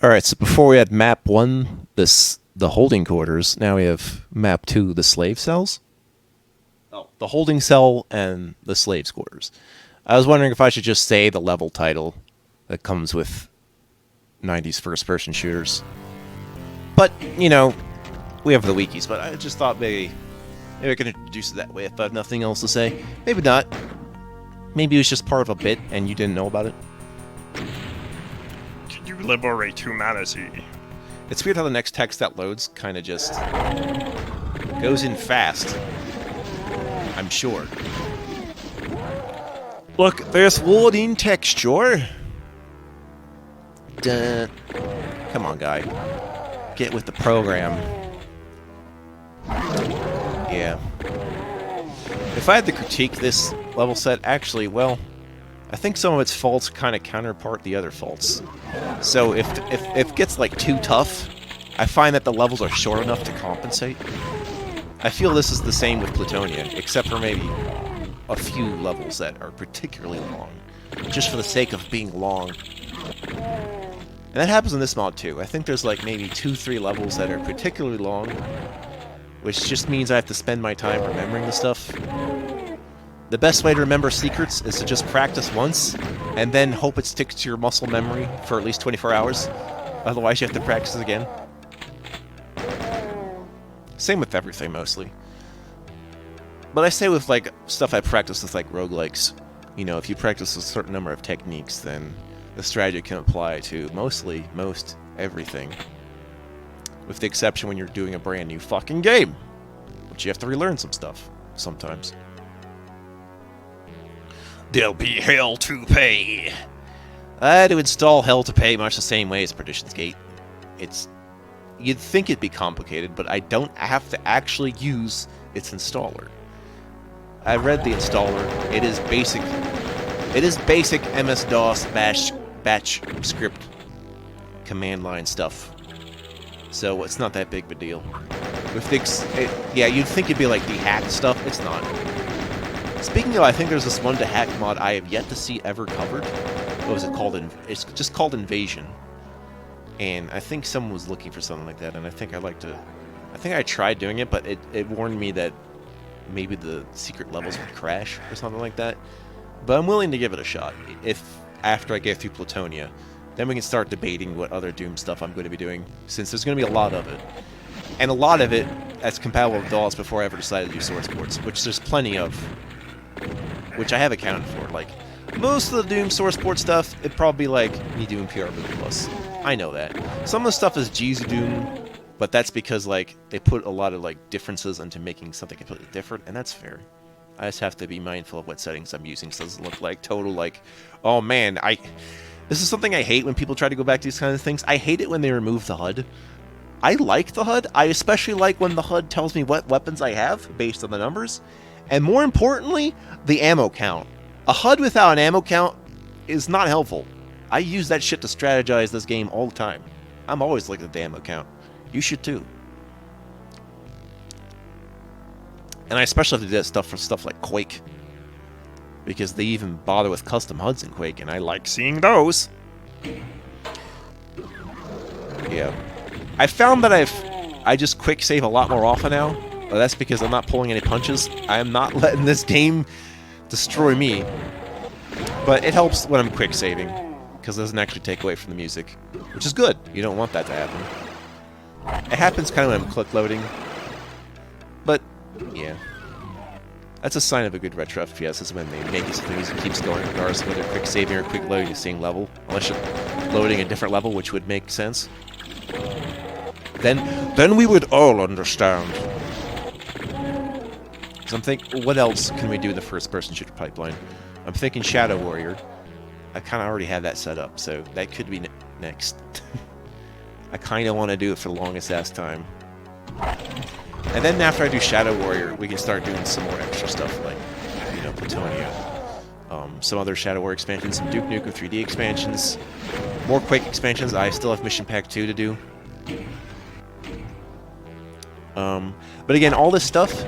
All right, so before we had map 1, the holding quarters, now we have map 2, the slave cells. Oh, the holding cell and the slave's quarters. I was wondering if I should just say the level title that comes with 90s first-person shooters. But, you know, we have the wikis, but I just thought maybe I could introduce it that way if I have nothing else to say. Maybe not. Maybe it was just part of a bit and you didn't know about it. Can you liberate humanity? It's weird how the next text that loads kind of just goes in fast. I'm sure. Look, there's loading texture. Duh. Come on, guy. Get with the program. Yeah. If I had to critique this level set, actually, well, I think some of its faults kind of counterpart the other faults. So if it gets like too tough, I find that the levels are short enough to compensate. I feel this is the same with Plutonia, except for maybe a few levels that are particularly long, just for the sake of being long. And that happens in this mod too. I think there's like maybe 2-3 levels that are particularly long, which just means I have to spend my time remembering the stuff. The best way to remember secrets is to just practice once, and then hope it sticks to your muscle memory for at least 24 hours. Otherwise you have to practice it again. Same with everything, mostly. But I say with, like, stuff I practice with, like, roguelikes. You know, if you practice a certain number of techniques, then the strategy can apply to most everything. With the exception when you're doing a brand new fucking game. Which you have to relearn some stuff, sometimes. There'll be hell to pay. I had to install Hell to Pay much the same way as Perdition's Gate. You'd think it'd be complicated, but I don't have to actually use its installer. I read the installer. It is basic. It is basic MS-DOS batch script command line stuff. So it's not that big of a deal. Yeah, you'd think it'd be like the hack stuff. It's not. Speaking of, I think there's this one to hack mod I have yet to see ever covered. What was it called? It's just called Invasion. And I think someone was looking for something like that, and I think I tried doing it, but it warned me that maybe the secret levels would crash or something like that. But I'm willing to give it a shot. If after I get through Plutonia, then we can start debating what other Doom stuff I'm going to be doing, since there's going to be a lot of it. And a lot of it that's compatible with DOS before I ever decided to do source ports, which there's plenty of, which I have accounted for. Like, most of the Doom source port stuff, it'd probably be like me doing PR Boot Plus. I know that. Some of the stuff is GZ Doom, but that's because, like, they put a lot of, like, differences into making something completely different, and that's fair. I just have to be mindful of what settings I'm using so it doesn't look like total, like, oh man, this is something I hate when people try to go back to these kinds of things. I hate it when they remove the HUD. I like the HUD. I especially like when the HUD tells me what weapons I have based on the numbers. And more importantly, the ammo count. A HUD without an ammo count is not helpful. I use that shit to strategize this game all the time. I'm always looking at the ammo count. You should too. And I especially have to do that stuff for stuff like Quake. Because they even bother with custom HUDs in Quake, and I like seeing those. Yeah. I found that I just quick save a lot more often now. But that's because I'm not pulling any punches. I am not letting this game destroy me. But it helps when I'm quick saving, because it doesn't actually take away from the music, which is good. You don't want that to happen. It happens kind of when I'm click loading. But, yeah. That's a sign of a good retro FPS, is when they make it so the music keeps going, regardless of whether quick saving or quick loading the same level. Unless you're loading a different level, which would make sense. Then we would all understand. So I'm thinking, what else can we do in the first-person shooter pipeline? I'm thinking Shadow Warrior. I kind of already have that set up, so that could be next. I kind of want to do it for the longest-ass time. And then after I do Shadow Warrior, we can start doing some more extra stuff, like, you know, Plutonia. Some other Shadow Warrior expansions, some Duke Nukem 3D expansions, more Quake expansions. I still have Mission Pack 2 to do. But again, all this stuff,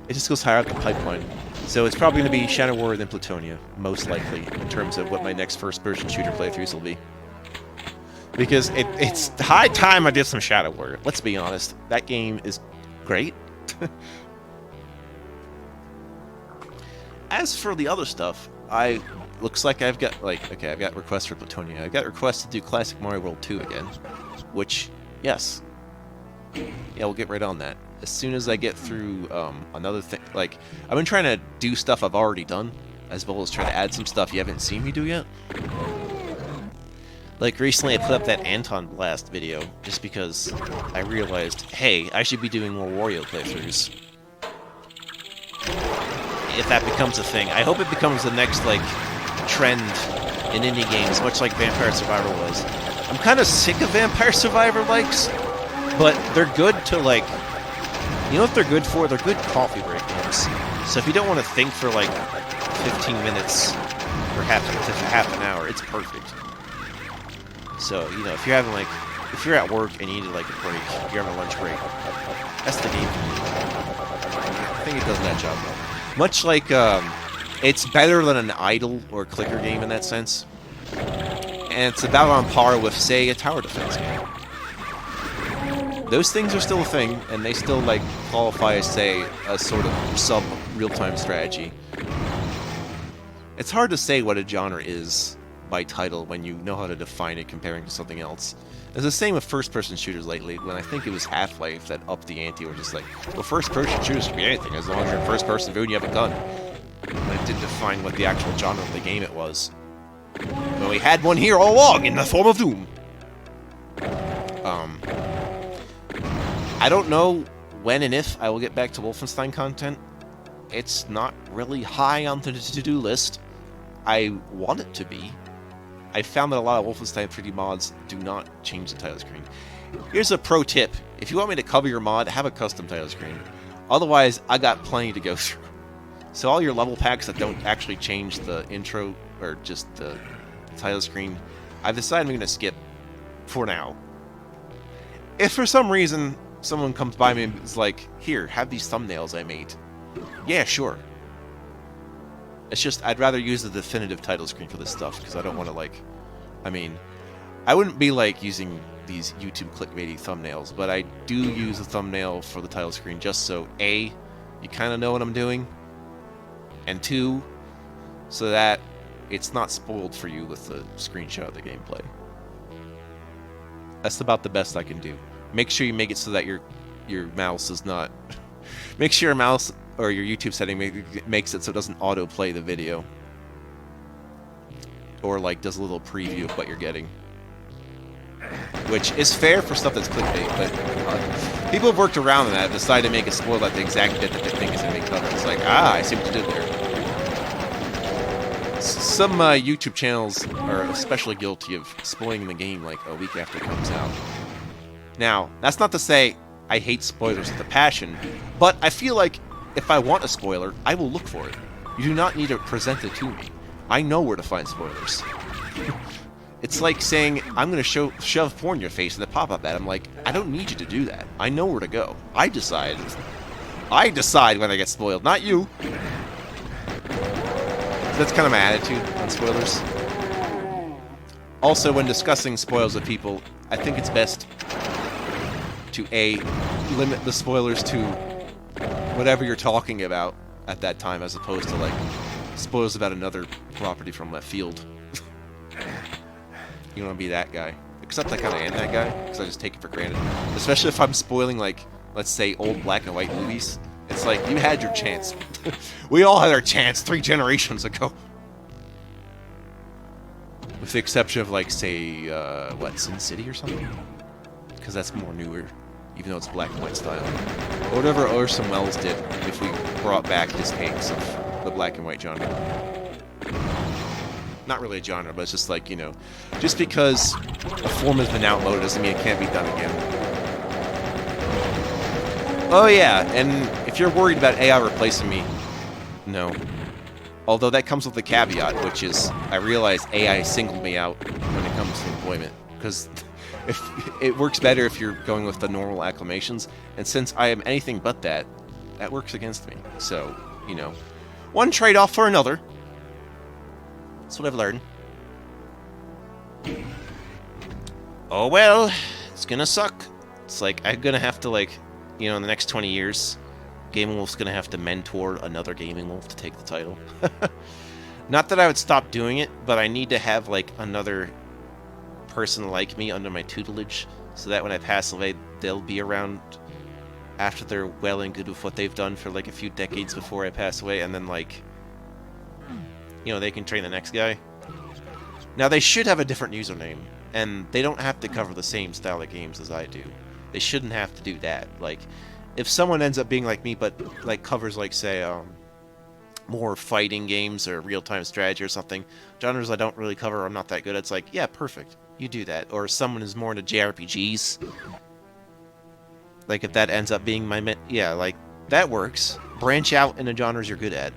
it just goes higher up the pipeline. So it's probably going to be Shadow Warrior than Plutonia, most likely, in terms of what my next first-person shooter playthroughs will be. Because it's high time I did some Shadow Warrior. Let's be honest. That game is great. As for the other stuff, looks like I've got, I've got requests for Platonia. I've got requests to do Classic Mario World 2 again. Which, yes. Yeah, we'll get right on that. As soon as I get through another thing, like, I've been trying to do stuff I've already done, as well as try to add some stuff you haven't seen me do yet. Like, recently I put up that Anton Blast video, just because I realized, hey, I should be doing more Wario playthroughs. If that becomes a thing. I hope it becomes the next, like, trend in indie games, much like Vampire Survivor was. I'm kind of sick of Vampire Survivor likes, but they're good to, like, you know what they're good for? They're good coffee break games. So if you don't want to think for, like, 15 minutes or half an hour, it's perfect. So, you know, if you're having, like, if you're at work and you need, like, a break, you're having a lunch break, that's the game. I think it does that job well. Much like, it's better than an idle or clicker game in that sense. And it's about on par with, say, a tower defense game. Those things are still a thing, and they still, like, qualify as, say, a sort of sub-real-time strategy. It's hard to say what a genre is by title when you know how to define it comparing to something else. It's the same with first-person shooters lately, when I think it was Half-Life that upped the ante, or just like, well, first-person shooters can be anything, as long as you're in first-person view and you have a gun. And it didn't define what the actual genre of the game it was. But we had one here all along, in the form of Doom. I don't know when and if I will get back to Wolfenstein content. It's not really high on the to-do list. I want it to be. I found that a lot of Wolfenstein 3D mods do not change the title screen. Here's a pro tip. If you want me to cover your mod, have a custom title screen. Otherwise, I got plenty to go through. So all your level packs that don't actually change the intro, or just the title screen, I've decided I'm going to skip for now. If for some reason someone comes by me and is like, here, have these thumbnails I made. Yeah, sure. It's just, I'd rather use the definitive title screen for this stuff, because I don't want to, like... I mean, I wouldn't be, like, using these YouTube clickbaity thumbnails, but I do use a thumbnail for the title screen just so, A, you kind of know what I'm doing, and 2, so that it's not spoiled for you with the screenshot of the gameplay. That's about the best I can do. Make sure you make it so that your mouse is not... Make sure your mouse or your YouTube setting makes it so it doesn't autoplay the video. Or, like, does a little preview of what you're getting. Which is fair for stuff that's clickbait, but people have worked around that and decided to make it spoil at the exact bit that they think is going to be covered. It's like, I see what you did there. Some YouTube channels are especially guilty of spoiling the game, like, a week after it comes out. Now, that's not to say I hate spoilers with a passion, but I feel like if I want a spoiler, I will look for it. You do not need to present it to me. I know where to find spoilers. It's like saying, I'm going to shove porn in your face in the pop-up ad. I'm like, I don't need you to do that. I know where to go. I decide when I get spoiled, not you. That's kind of my attitude on spoilers. Also, when discussing spoils with people, I think it's best to A, limit the spoilers to whatever you're talking about at that time, as opposed to, like, spoilers about another property from left field. You don't want to be that guy. Except I kind of am that guy, because I just take it for granted. Especially if I'm spoiling, like, let's say, old black and white movies. It's like, you had your chance. We all had our chance 3 generations ago. With the exception of, like, say, Sin City or something? Because that's more newer, even though it's black and white style. Or whatever Orson Welles did if we brought back his takes of the black and white genre. Not really a genre, but it's just like, you know, just because a form has been outmoded doesn't mean it can't be done again. Oh yeah, and if you're worried about AI replacing me, no. Although that comes with a caveat, which is I realize AI singled me out when it comes to employment, because if it works better if you're going with the normal acclamations, and since I am anything but that, that works against me. So, you know, one trade-off for another. That's what I've learned. oh well, it's gonna suck. It's like, I'm gonna have to, like, you know, in the next 20 years, Gaming Wolf's gonna have to mentor another Gaming Wolf to take the title. Not that I would stop doing it, but I need to have, like, another person like me under my tutelage, so that when I pass away, they'll be around after they're well and good with what they've done for, like, a few decades before I pass away, and then, like, you know, they can train the next guy. Now, they should have a different username, and they don't have to cover the same style of games as I do. They shouldn't have to do that. Like, if someone ends up being like me, but, like, covers, like, say, more fighting games or real-time strategy or something, genres I don't really cover, I'm not that good, it's like, yeah, perfect, you do that. Or someone is more into JRPGs, like, if that ends up being my yeah, like, that works. Branch out in the genres you're good at,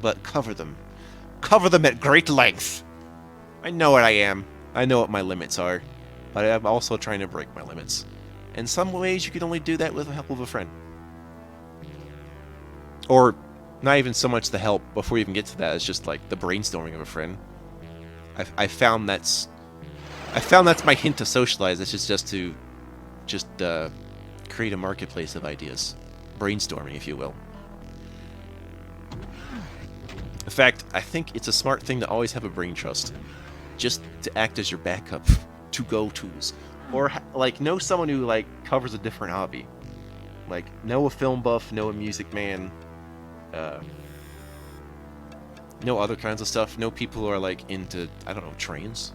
but cover them at great length. I know what I am, I know what my limits are, but I'm also trying to break my limits. In some ways, you can only do that with the help of a friend. Or, not even so much the help, before you even get to that, it's just like the brainstorming of a friend. I found that's my hint to socialize, it's just to create a marketplace of ideas. Brainstorming, if you will. In fact, I think it's a smart thing to always have a brain trust. Just to act as your backup to go-tos. Or, like, know someone who, like, covers a different hobby. Like, know a film buff, know a music man, know other kinds of stuff, know people who are, like, into, I don't know, trains?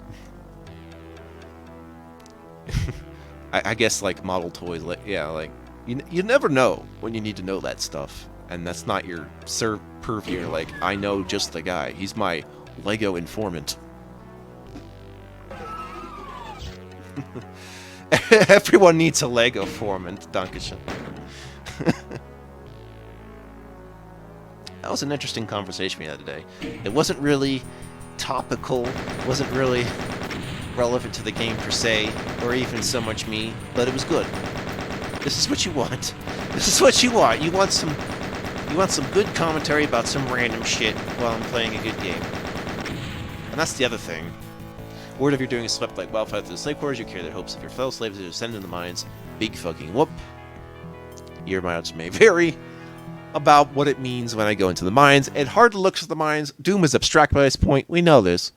I guess, like, model toys, like, yeah, like, you never know when you need to know that stuff. And that's not your purview, like, I know just the guy. He's my Lego informant. Everyone needs a Lego informant, Dankeschön. That was an interesting conversation we had today. It wasn't really topical, wasn't really relevant to the game per se, or even so much me, but it was good. This is what you want. This is what you want. You want some good commentary about some random shit while I'm playing a good game. And that's the other thing. Word if you're doing a swept like wildfire through the slave quarters, you carry their hopes of your fellow slaves to descend in the mines. Big fucking whoop. Your mileage may vary about what it means when I go into the mines. It's hard to look at the mines. Doom is abstract by this point. We know this.